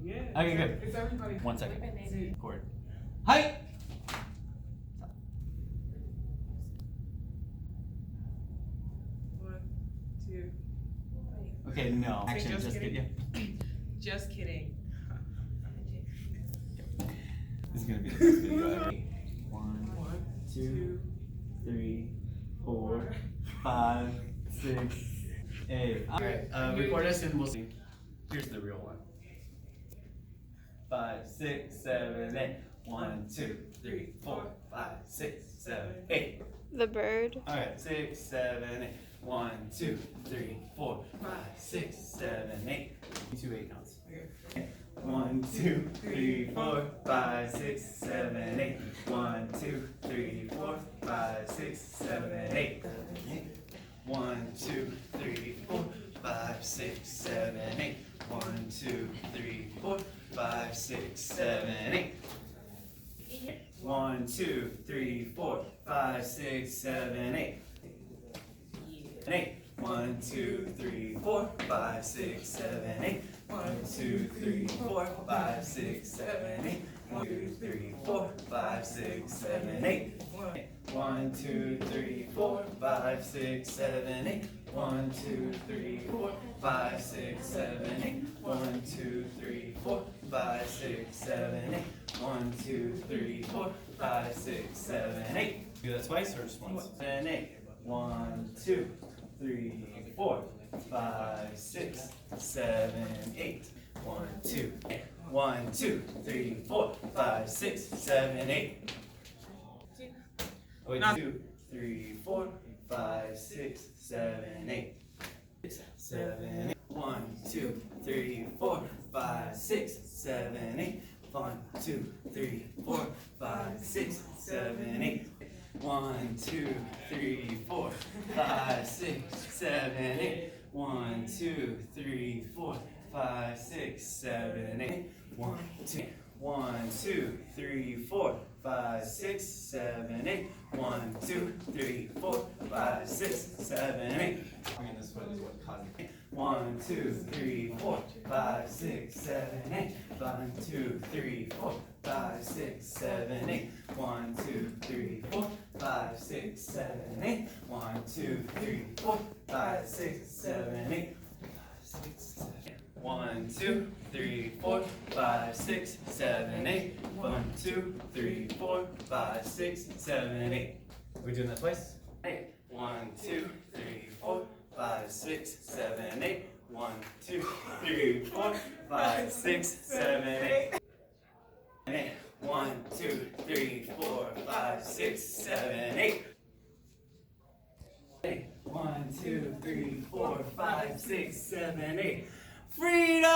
Yeah. Okay, good. It's everybody. 1 second. Record. Hi! One, two. Okay, no. Say Actually, just just kidding. kidding. Just kidding. This is gonna be the best video ever. 1, One, 2, 3, 4, 5, 6, 8. Alright, record us and we'll see. Here's the real one. 5, 6, 7, 8. 1, 2, 3, 4, 5, 6, 7, 8. The bird. Alright, 6, 7, 8. 1, 2, 3, 4, 5, 6, 7, 8. 2 8 counts. 1, 2, 3, 4, 5, 6, 7, 8. 1, 2, 3, 4, 5, 6, 7, 8. 1, 2, 3, 4, 5, 6, 7, 8. 1, 2, 3, 4, 5, 6, 7, 8. 1, 2, 3, 4, 5, 6, 7, 8. 1, 2, 3, 4, 5, 6, 7, 8. 1, 2, 3, 4, 5, 6, 7, 8. 1, 2, 3, 4, 5, 6, 7, 8. 1, 2, 3, 4, 5, 6, 7, 8. 1, 2, 3, 4, 5, 6, 7, 8. 1, 2, 3, 4, 5, 6, 7, 8. 1, 2, 3, 4, 5, 6, 7, 8. Do that twice or just once? 7, 8. 1, 2, 3, 4, 5, 6, 7, 8. 1, 2, 1, 2, 3, 4, 5, 6, 7, 8. Wait, 2, 3, 4, 5, 6, 7, 8. 7, 8. 1, 2, 3, 4, 5, 6, 7, 8. 1, 2, 3, 4, 5, 6, 7, 8. 1, 2, 3, 4, 5, 6, 7, 8. 1, 2, 3, 4, 5, 6, 7, 8. 1, 2, 1, 2, 3, 4, 5, 6, 7, 8. 1, 2, 3, 4, 5, 6, 7, 8. Bringing this foot is what caused it. 1, 2, 3, 4, 5, 6, 7, 8. 1, 2, 3, 4, 5, 6, 7, 8. 1, 2, 3, 4, 5, 6, 7, 8. 1, 2, 3, 4, 5, 6, 7, 8. 1, 2, 3, 4, 5, 6, 7, 8. 1, 2, 3, 4, 5, 6, 7, 8. Are we doing that twice? 1, 2, 3, 4, 5, 6, 7, 8. 1, 2, 3, 4, 5, 6, 7, 8. 1, 2, 3, 4, 5, 6, 7, 8. 1, 2, 3, 4, 5, 6, 7, 8. Freedom!